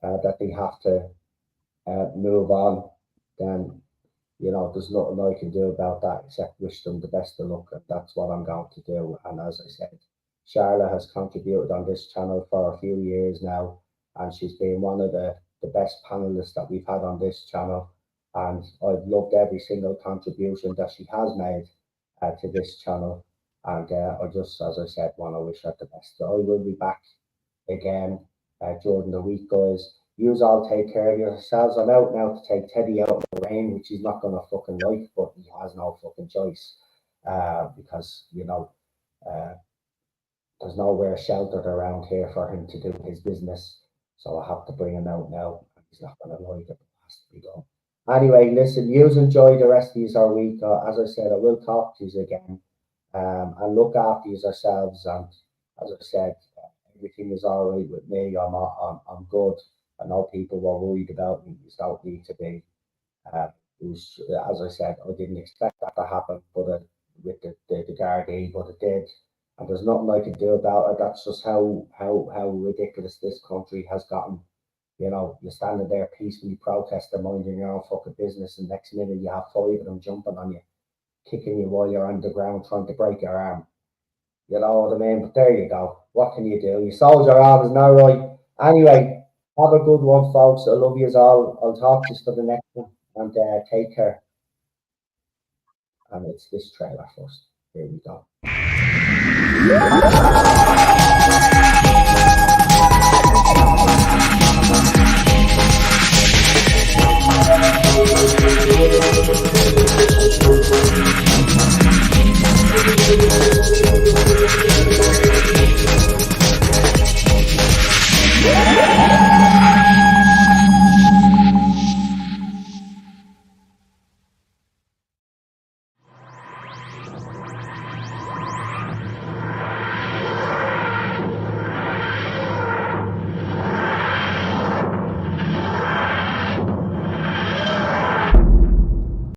that they have to move on, then there's nothing I can do about that except wish them the best of luck, and that's what I'm going to do. And as I said, Charlotte has contributed on this channel for a few years now, and she's been one of the best panelists that we've had on this channel. And I've loved every single contribution that she has made to this channel. And I just, as I said, want to wish her the best. So I will be back again during the week, guys. Yous all take care of yourselves. I'm out now to take Teddy out in the rain, which he's not going to fucking like, but he has no fucking choice because, there's nowhere sheltered around here for him to do his business. So I have to bring him out now. He's not going to like it. Has to be done. Anyway, listen, yous enjoy the rest of our week. As I said, I will talk to you again, and look after yourselves. And as I said, everything is all right with me. I'm good. I know people were worried about me. You don't need to be. It was, as I said, I didn't expect that to happen, but with the Gardaí, but it did, and there's nothing I can do about it. That's just how ridiculous this country has gotten. You're standing there peacefully protesting, minding your own fucking business, and next minute you have five of them jumping on you, kicking you while you're on the ground, trying to break your arm. You know what I mean? But there you go. What can you do? You sold your arm, is not right. Anyway, have a good one, folks. I love you all. I'll talk to you for the next one, and take care. And it's this trailer first. Here we go.